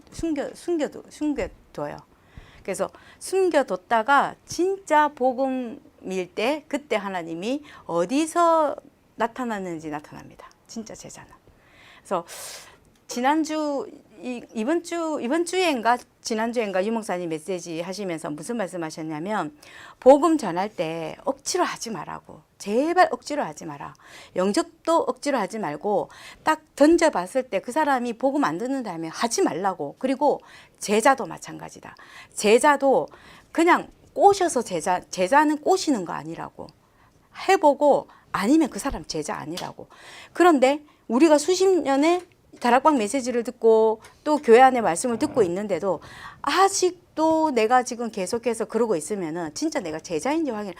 그래서 숨겨뒀다가 진짜 복음일 때 그때 하나님이 어디서 나타났는지 나타납니다. 진짜 제자는. 그래서 이번 주에인가 지난주에인가 유 목사님 메시지 하시면서 무슨 말씀하셨냐면 복음 전할 때 억지로 하지 말라고. 제발 억지로 하지 마라. 영접도 억지로 하지 말고 딱 던져봤을 때 그 사람이 복음 안 듣는다 하면 하지 말라고. 그리고 제자도 마찬가지다. 제자도 그냥 꼬셔서 제자는 꼬시는 거 아니라고. 해보고 아니면 그 사람 제자 아니라고. 그런데 우리가 수십 년의 다락방 메시지를 듣고 또 교회 안에 말씀을 듣고 있는데도 아직도 내가 지금 계속해서 그러고 있으면은 진짜 내가 제자인지 확인.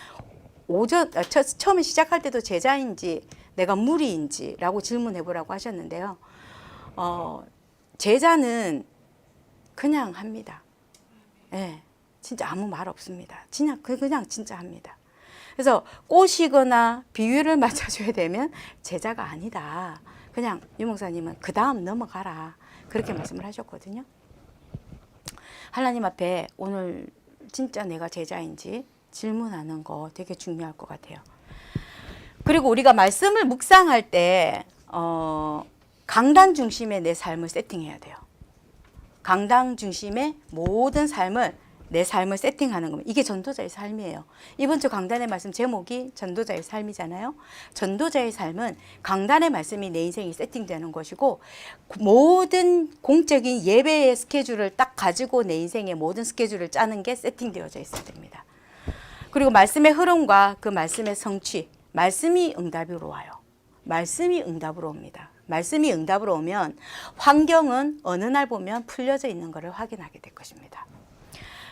처음에 시작할 때도 제자인지 내가 무리인지라고 질문해 보라고 하셨는데요. 제자는 그냥 합니다. 네, 진짜 아무 말 없습니다. 그냥 진짜 합니다. 그래서 꼬시거나 비유를 맞춰줘야 되면 제자가 아니다. 그냥 유 목사님은 그 다음 넘어가라. 그렇게 말씀을 하셨거든요. 하나님 앞에 오늘 진짜 내가 제자인지 질문하는 거 되게 중요할 것 같아요. 그리고 우리가 말씀을 묵상할 때 강단 중심의 내 삶을 세팅해야 돼요. 강단 중심의 모든 내 삶을 세팅하는 겁니다. 이게 전도자의 삶이에요. 이번 주 강단의 말씀 제목이 전도자의 삶이잖아요. 전도자의 삶은 강단의 말씀이 내 인생이 세팅되는 것이고 모든 공적인 예배의 스케줄을 딱 가지고 내 인생의 모든 스케줄을 짜는 게 세팅되어져 있어야 됩니다. 그리고 말씀의 흐름과 그 말씀의 성취, 말씀이 응답으로 와요. 말씀이 응답으로 옵니다. 말씀이 응답으로 오면 환경은 어느 날 보면 풀려져 있는 것을 확인하게 될 것입니다.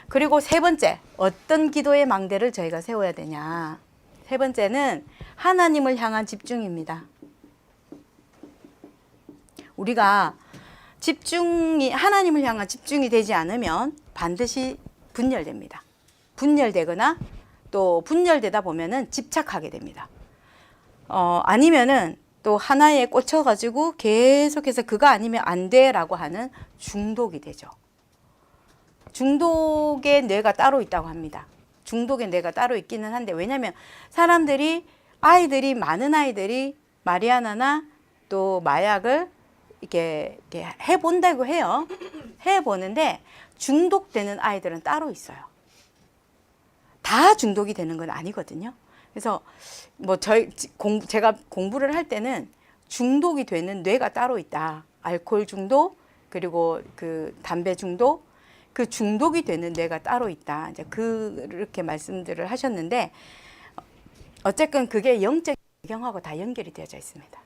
그리고 세 번째, 어떤 기도의 망대를 저희가 세워야 되냐. 세 번째는 하나님을 향한 집중입니다. 우리가 하나님을 향한 집중이 되지 않으면 반드시 분열됩니다. 분열되거나 또 분열되다 보면은 집착하게 됩니다. 아니면은 또 하나에 꽂혀가지고 계속해서 그거 아니면 안 돼라고 하는 중독이 되죠. 중독의 뇌가 따로 있다고 합니다. 중독의 뇌가 따로 있기는 한데 왜냐하면 많은 아이들이 마리아나나 또 마약을 이렇게 해본다고 해요. 해보는데 중독되는 아이들은 따로 있어요. 다 중독이 되는 건 아니거든요. 그래서 제가 공부를 할 때는 중독이 되는 뇌가 따로 있다. 알코올 중독 그리고 그 담배 중독 그 중독이 되는 뇌가 따로 있다. 이제 그렇게 말씀들을 하셨는데 어쨌든 그게 영적 배경하고 다 연결이 되어져 있습니다.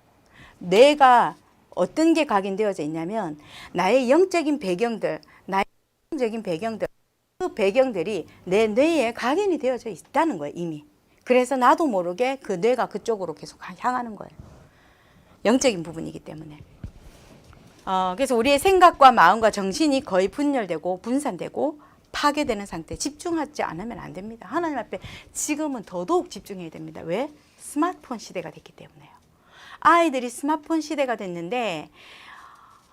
뇌가 어떤 게 각인되어져 있냐면 나의 영적인 배경들, 나의 영적인 배경들, 그 배경들이 내 뇌에 각인이 되어져 있다는 거예요, 이미. 그래서 나도 모르게 그 뇌가 그쪽으로 계속 향하는 거예요. 영적인 부분이기 때문에. 그래서 우리의 생각과 마음과 정신이 거의 분열되고 분산되고 파괴되는 상태, 집중하지 않으면 안 됩니다. 하나님 앞에 지금은 더더욱 집중해야 됩니다. 왜? 스마트폰 시대가 됐기 때문에요. 아이들이 스마트폰 시대가 됐는데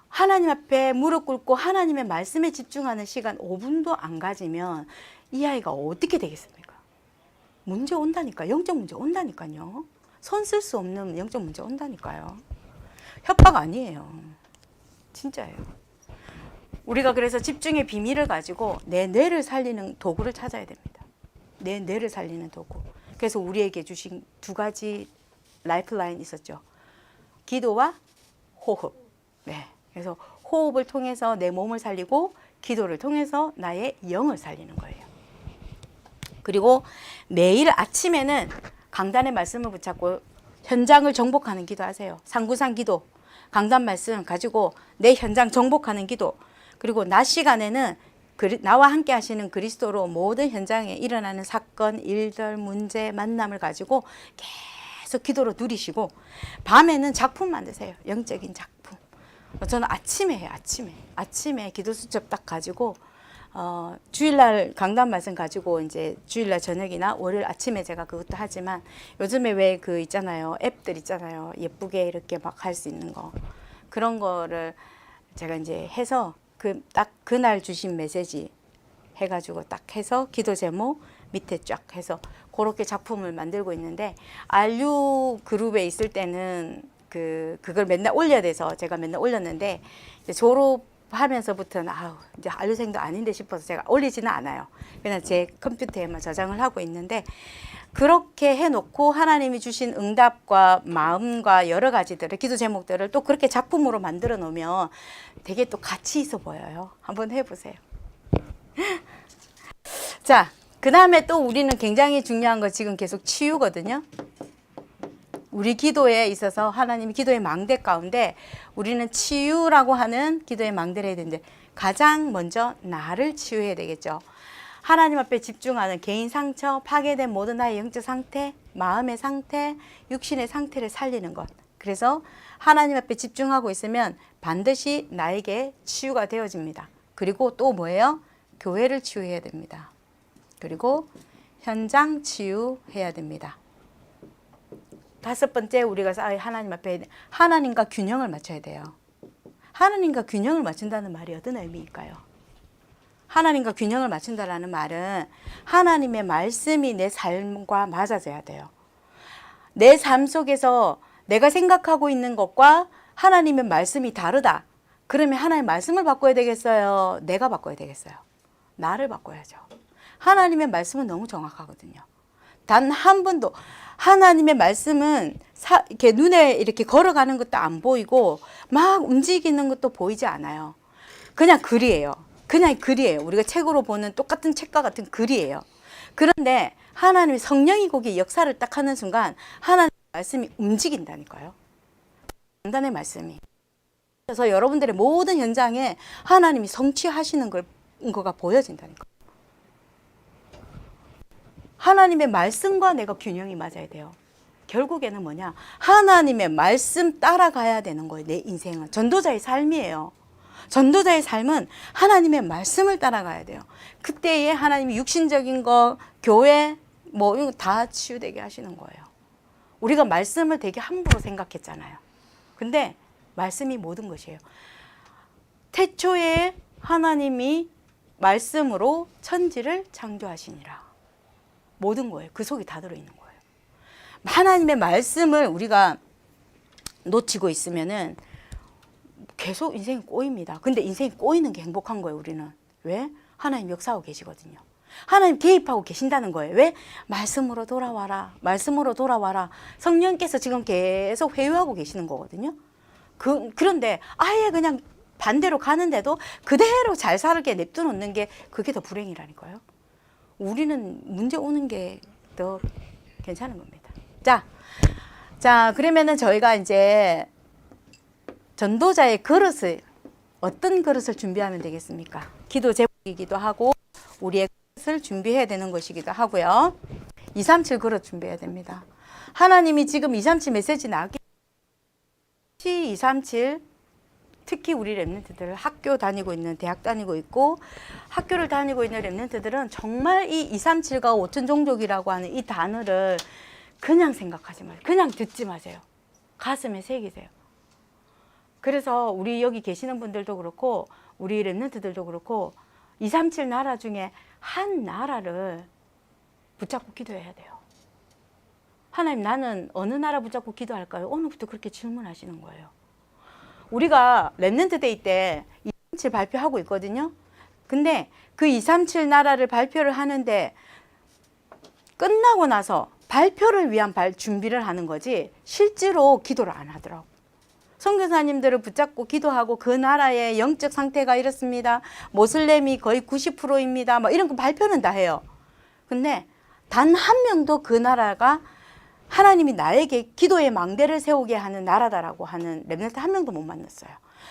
하나님 앞에 무릎 꿇고 하나님의 말씀에 집중하는 시간 5분도 안 가지면 이 아이가 어떻게 되겠습니까? 문제 온다니까. 영적 문제 온다니까요. 손 쓸 수 없는 영적 문제 온다니까요. 협박 아니에요. 진짜예요. 우리가 그래서 집중의 비밀을 가지고 내 뇌를 살리는 도구를 찾아야 됩니다. 내 뇌를 살리는 도구. 그래서 우리에게 주신 두 가지 라이프라인 있었죠. 기도와 호흡. 네. 그래서 호흡을 통해서 내 몸을 살리고 기도를 통해서 나의 영을 살리는 거예요. 그리고 매일 아침에는 강단의 말씀을 붙잡고 현장을 정복하는 기도하세요. 상구상 기도, 강단 말씀 가지고 내 현장 정복하는 기도. 그리고 낮 시간에는 나와 함께 하시는 그리스도로 모든 현장에 일어나는 사건, 일들, 문제, 만남을 가지고 계속 기도로 누리시고 밤에는 작품 만드세요. 영적인 작품. 저는 아침에 해요. 아침에 기도 수첩 딱 가지고 주일날 강단 말씀 가지고 이제 주일날 저녁이나 월요일 아침에 제가 그것도 하지만 요즘에 왜 그 있잖아요. 앱들 있잖아요. 예쁘게 이렇게 막 할 수 있는 거. 그런 거를 제가 이제 해서 딱 그날 주신 메시지 해가지고 딱 해서 기도 제목 밑에 쫙 해서 그렇게 작품을 만들고 있는데 RU 그룹에 있을 때는 그걸 맨날 올려야 돼서 제가 맨날 올렸는데 이제 졸업하면서부터는 이제 RU생도 아닌데 싶어서 제가 올리지는 않아요. 그냥 제 컴퓨터에만 저장을 하고 있는데 그렇게 해놓고 하나님이 주신 응답과 마음과 여러 가지들을 기도 제목들을 또 그렇게 작품으로 만들어 놓으면 되게 또 가치 있어 보여요. 한번 해보세요. 자, 그 다음에 또 우리는 굉장히 중요한 거 지금 계속 치유거든요. 우리 기도에 있어서 하나님이 기도의 망대 가운데 우리는 치유라고 하는 기도의 망대를 해야 되는데 가장 먼저 나를 치유해야 되겠죠. 하나님 앞에 집중하는 개인 상처, 파괴된 모든 나의 영적 상태, 마음의 상태, 육신의 상태를 살리는 것. 그래서 하나님 앞에 집중하고 있으면 반드시 나에게 치유가 되어집니다. 그리고 또 뭐예요? 교회를 치유해야 됩니다. 그리고 현장 치유해야 됩니다. 다섯 번째 우리가 하나님 앞에 하나님과 균형을 맞춰야 돼요. 하나님과 균형을 맞춘다는 말이 어떤 의미일까요? 하나님과 균형을 맞춘다라는 말은 하나님의 말씀이 내 삶과 맞아져야 돼요. 내 삶 속에서 내가 생각하고 있는 것과 하나님의 말씀이 다르다. 그러면 하나님의 말씀을 바꿔야 되겠어요? 내가 바꿔야 되겠어요? 나를 바꿔야죠. 하나님의 말씀은 너무 정확하거든요. 단 한 번도 하나님의 말씀은 이렇게 눈에 이렇게 걸어가는 것도 안 보이고 막 움직이는 것도 보이지 않아요. 그냥 글이에요. 그냥 글이에요. 우리가 책으로 보는 똑같은 책과 같은 글이에요. 그런데 하나님의 성령이 거기 역사를 딱 하는 순간 하나님의 말씀이 움직인다니까요. 강단의 말씀이. 그래서 여러분들의 모든 현장에 하나님이 성취하시는 거가 보여진다니까요. 하나님의 말씀과 내가 균형이 맞아야 돼요. 결국에는 뭐냐? 하나님의 말씀 따라가야 되는 거예요. 내 인생은. 전도자의 삶이에요. 전도자의 삶은 하나님의 말씀을 따라가야 돼요. 그때에 하나님이 육신적인 거, 교회, 뭐 이런 거 다 치유되게 하시는 거예요. 우리가 말씀을 되게 함부로 생각했잖아요. 근데 말씀이 모든 것이에요. 태초에 하나님이 말씀으로 천지를 창조하시니라. 모든 거예요. 그 속에 다 들어있는 거예요. 하나님의 말씀을 우리가 놓치고 있으면은 계속 인생이 꼬입니다. 근데 인생이 꼬이는 게 행복한 거예요, 우리는. 왜? 하나님 역사하고 계시거든요. 하나님 개입하고 계신다는 거예요. 왜? 말씀으로 돌아와라. 말씀으로 돌아와라. 성령께서 지금 계속 회유하고 계시는 거거든요. 그런데 아예 그냥 반대로 가는데도 그대로 잘 살게 냅두는 게 그게 더 불행이라니까요. 우리는 문제 오는 게 더 괜찮은 겁니다. 자, 그러면은 저희가 이제 전도자의 그릇을 어떤 그릇을 준비하면 되겠습니까? 기도 제목이기도 하고 우리의 그릇을 준비해야 되는 것이기도 하고요. 237 그릇 준비해야 됩니다. 하나님이 지금 237 메시지 나왔기 237 특히 우리 랩런트들 학교 다니고 있는 대학 다니고 있고 학교를 다니고 있는 랩런트들은 정말 이 237과 5천 종족이라고 하는 이 단어를 그냥 생각하지 마세요. 그냥 듣지 마세요. 가슴에 새기세요. 그래서 우리 여기 계시는 분들도 그렇고 우리 랩런트들도 그렇고 237 나라 중에 한 나라를 붙잡고 기도해야 돼요. 하나님, 나는 어느 나라 붙잡고 기도할까요? 오늘부터 그렇게 질문하시는 거예요. 우리가 랩런트 데이 때 237 발표하고 있거든요. 근데 그 237 나라를 발표를 하는데 끝나고 나서 발표를 위한 준비를 하는 거지 실제로 기도를 안 하더라고. 선교사님들을 붙잡고 기도하고 그 나라의 영적 상태가 이렇습니다. 모슬렘이 거의 90%입니다. 뭐 이런 거 발표는 다 해요. 근데 단 한 명도 그 나라가 하나님이 나에게 기도의 망대를 세우게 하는 나라다라고 하는 랩런트 한 명도 못 만났어요.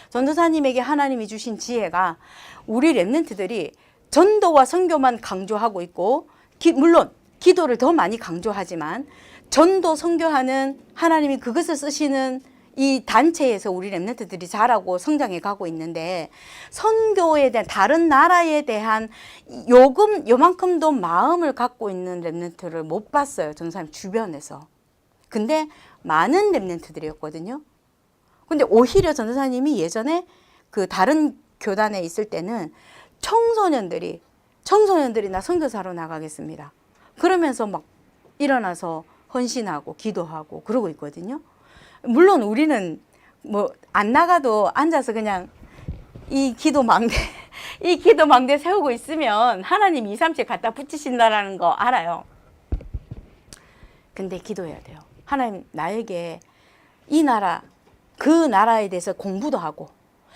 전도사님에게 하나님이 주신 지혜가 우리 랩런트들이 전도와 선교만 강조하고 있고 물론 기도를 더 많이 강조하지만 전도 선교하는 하나님이 그것을 쓰시는 이 단체에서 우리 랩런트들이 자라고 성장해 가고 있는데 선교에 대한 다른 나라에 대한 요만큼도 마음을 갖고 있는 랩런트를 못 봤어요. 전도사님 주변에서. 근데 많은 랩런트들이었거든요. 근데 오히려 전도사님이 예전에 그 다른 교단에 있을 때는 청소년들이 나 선교사로 나가겠습니다. 그러면서 막 일어나서 헌신하고 기도하고 그러고 있거든요. 물론 우리는 뭐 안 나가도 앉아서 그냥 이 기도 망대 세우고 있으면 하나님 237 갖다 붙이신다라는 거 알아요. 근데 기도해야 돼요. 하나님, 나에게 이 나라, 그 나라에 대해서 공부도 하고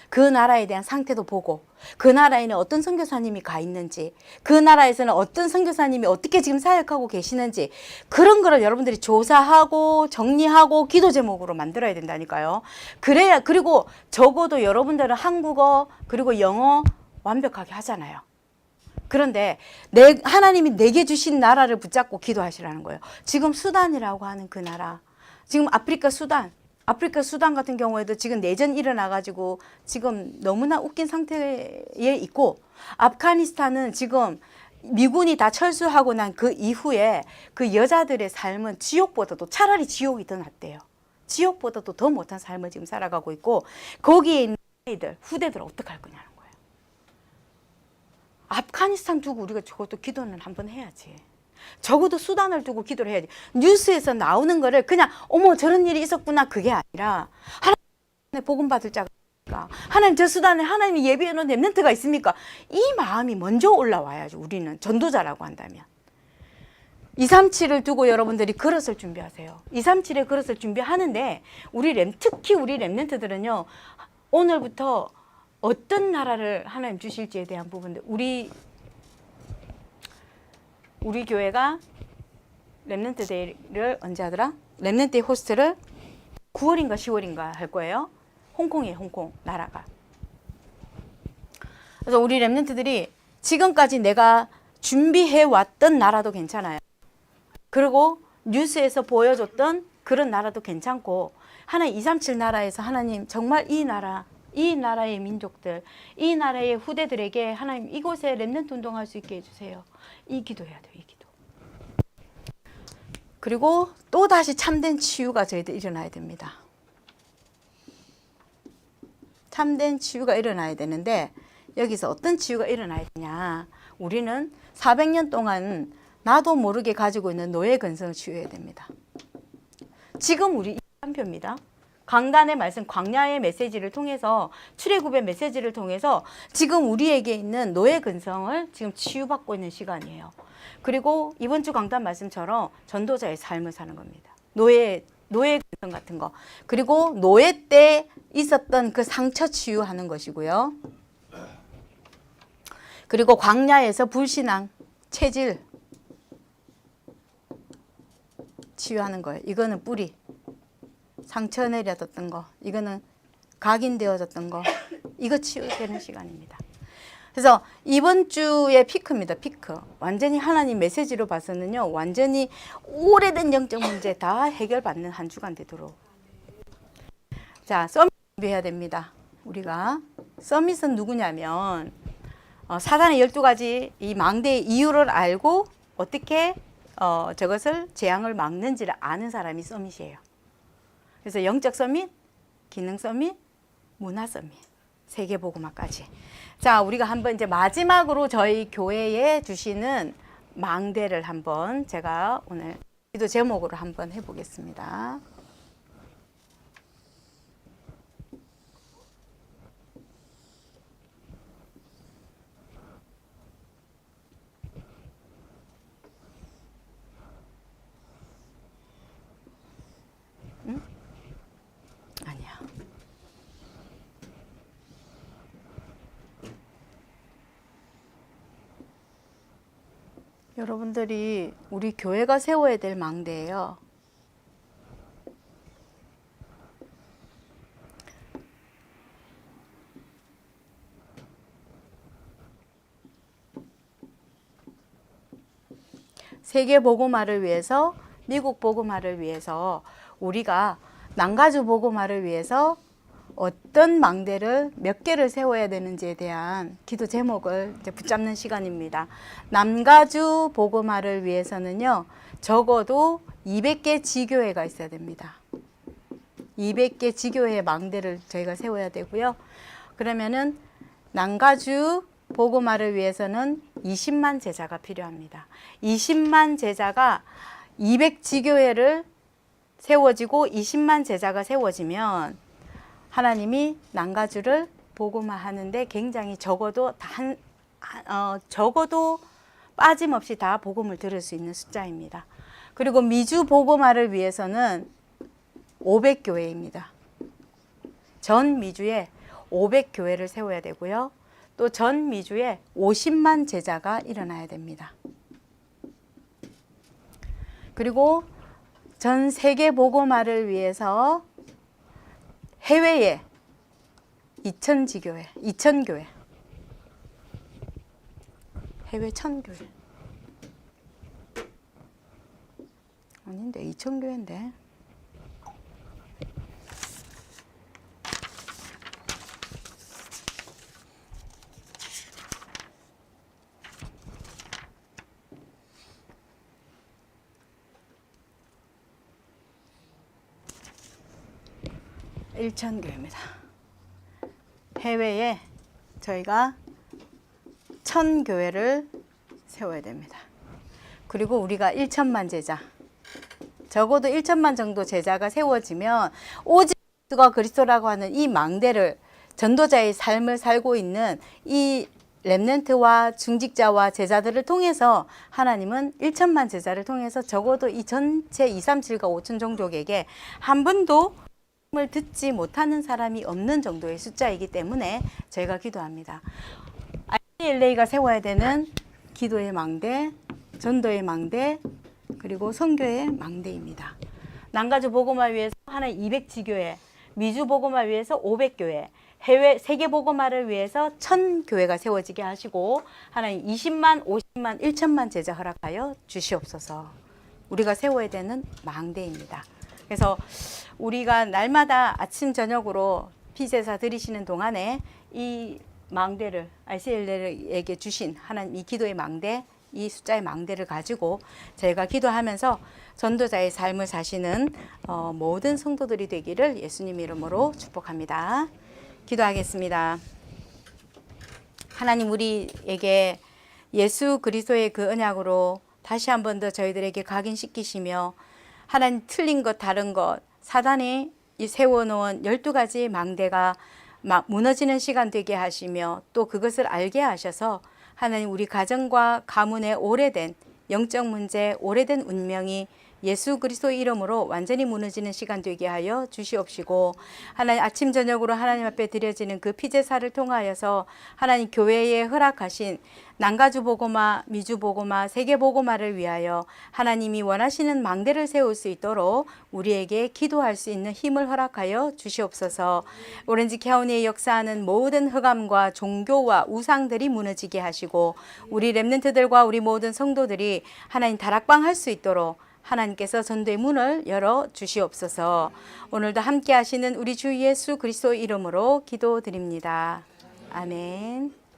그 나라에 대한 상태도 보고 그 나라에는 어떤 선교사님이 가 있는지 그 나라에서는 어떤 선교사님이 어떻게 지금 사역하고 계시는지 그런 거를 여러분들이 조사하고 정리하고 기도 제목으로 만들어야 된다니까요. 그래야, 그리고 적어도 여러분들은 한국어 그리고 영어 완벽하게 하잖아요. 그런데 하나님이 내게 주신 나라를 붙잡고 기도하시라는 거예요. 지금 수단이라고 하는 그 나라, 지금 아프리카 수단 같은 경우에도 지금 내전 일어나가지고 지금 너무나 웃긴 상태에 있고, 아프가니스탄은 지금 미군이 다 철수하고 난 그 이후에 그 여자들의 삶은 지옥보다도 차라리 지옥이 더 낫대요. 지옥보다도 더 못한 삶을 지금 살아가고 있고, 거기에 있는 아이들, 후대들 어떡할 거냐는 거예요. 아프가니스탄 두고 우리가 적어도 기도는 한번 해야지. 적어도 수단을 두고 기도를 해야지. 뉴스에서 나오는 거를 그냥 어머 저런 일이 있었구나 그게 아니라, 하나님 복음 받을 자가 있습니까? 하나님 저 수단에 하나님이 예비해 놓은 렘넌트가 있습니까? 이 마음이 먼저 올라와야죠. 우리는 전도자라고 한다면. 237을 두고 여러분들이 그릇을 준비하세요. 237의 그릇을 준비하는데 특히 우리 렘넌트들은요, 오늘부터 어떤 나라를 하나님 주실지에 대한 부분들, 우리 교회가 렘넌트 데이를 언제 하더라? 렘넌트 데이 호스트를 9월인가 10월인가 할 거예요. 홍콩이에요. 홍콩 나라가. 그래서 우리 렘넌트들이 지금까지 내가 준비해 왔던 나라도 괜찮아요. 그리고 뉴스에서 보여줬던 그런 나라도 괜찮고, 하나님 237 나라에서 하나님 정말 이 나라의 민족들, 이 나라의 후대들에게 하나님 이곳에 렘넌트 운동할 수 있게 해주세요. 이 기도해야 돼요. 이 기도. 그리고 또다시 참된 치유가 저희들 일어나야 됩니다. 참된 치유가 일어나야 되는데, 여기서 어떤 치유가 일어나야 되냐, 우리는 400년 동안 나도 모르게 가지고 있는 노예 근성을 치유해야 됩니다. 지금 우리 한표입니다. 강단의 말씀, 광야의 메시지를 통해서, 출애굽의 메시지를 통해서 지금 우리에게 있는 노예 근성을 지금 치유받고 있는 시간이에요. 그리고 이번 주 강단 말씀처럼 전도자의 삶을 사는 겁니다. 노예 근성 같은 거. 그리고 노예 때 있었던 그 상처 치유하는 것이고요. 그리고 광야에서 불신앙, 체질 치유하는 거예요. 이거는 뿌리. 상처 내려뒀던 거, 이거는 각인되어졌던 거, 이거 치유되는 시간입니다. 그래서 이번 주의 피크입니다. 피크. 완전히 하나님 메시지로 봐서는요, 완전히 오래된 영적 문제 다 해결받는 한 주간 되도록. 자, 서밋 준비해야 됩니다. 우리가 서밋은 누구냐면 사단의 12가지 이 망대의 이유를 알고 어떻게 저것을 재앙을 막는지를 아는 사람이 서밋이에요. 그래서 영적 서밋, 기능 서밋, 문화 서밋, 세계복음화까지. 자, 우리가 한번 이제 마지막으로 저희 교회에 주시는 망대를 한번 제가 오늘 기도 제목으로 한번 해보겠습니다. 아니야. 여러분들이 우리 교회가 세워야 될 망대예요. 세계 복음화를 위해서, 미국 복음화를 위해서, 우리가 남가주 복음화를 위해서 어떤 망대를 몇 개를 세워야 되는지에 대한 기도 제목을 이제 붙잡는 시간입니다. 남가주 복음화를 위해서는요, 적어도 200개 지교회가 있어야 됩니다. 200개 지교회의 망대를 저희가 세워야 되고요. 그러면은 남가주 복음화를 위해서는 20만 제자가 필요합니다. 20만 제자가 200지교회를 세워지고 20만 제자가 세워지면 하나님이 남가주를 복음화하는데 굉장히 적어도 적어도 빠짐없이 다 복음을 들을 수 있는 숫자입니다. 그리고 미주 복음화를 위해서는 500교회입니다. 전 미주에 500교회를 세워야 되고요. 또 전 미주에 50만 제자가 일어나야 됩니다. 그리고 전 세계 복음화를 위해서 해외에 2000지교회, 2000교회, 해외 1000교회. 아닌데 2000교회인데. 일천교회입니다. 해외에 저희가 1000교회를 세워야 됩니다. 그리고 우리가 1천만 제자, 적어도 1천만 정도 제자가 세워지면 오직 그리스도가 그리스도라고 하는 이 망대를, 전도자의 삶을 살고 있는 이 렘넌트와 중직자와 제자들을 통해서 하나님은 1천만 제자를 통해서 적어도 이 전체 237과 5천 종족에게 한 번도 을 듣지 못하는 사람이 없는 정도의 숫자이기 때문에 저희가 기도합니다. ICLA가 세워야 되는 기도의 망대, 전도의 망대, 그리고 선교의 망대입니다. 남가주 복음화 위해서 하나님 200지교회, 미주 복음화 위해서 500교회, 해외 세계 복음화를 위해서 1000교회가 세워지게 하시고 하나님 20만, 50만, 1천만 제자 허락하여 주시옵소서. 우리가 세워야 되는 망대입니다. 그래서 우리가 날마다 아침 저녁으로 피제사 드리시는 동안에 이 망대를 ICLA에게 주신 하나님 이 기도의 망대, 이 숫자의 망대를 가지고 저희가 기도하면서 전도자의 삶을 사시는 모든 성도들이 되기를 예수님 이름으로 축복합니다. 기도하겠습니다. 하나님, 우리에게 예수 그리스도의 그 언약으로 다시 한 번 더 저희들에게 각인시키시며 하나님 틀린 것 다른 것 사단이 세워놓은 12가지 망대가 무너지는 시간 되게 하시며 또 그것을 알게 하셔서 하나님 우리 가정과 가문의 오래된 영적 문제, 오래된 운명이 예수 그리스도 이름으로 완전히 무너지는 시간 되게 하여 주시옵시고, 하나님 아침 저녁으로 하나님 앞에 드려지는 그 피제사를 통하여서 하나님 교회에 허락하신 난가주 보고마, 미주 보고마, 세계 보고마를 위하여 하나님이 원하시는 망대를 세울 수 있도록 우리에게 기도할 수 있는 힘을 허락하여 주시옵소서. 오렌지 카운티에 역사하는 모든 흑암과 종교와 우상들이 무너지게 하시고, 우리 렘넌트들과 우리 모든 성도들이 하나님 다락방 할 수 있도록 하나님께서 전도의 문을 열어 주시옵소서. 오늘도 함께 하시는 우리 주 예수 그리스도 이름으로 기도드립니다. 아멘.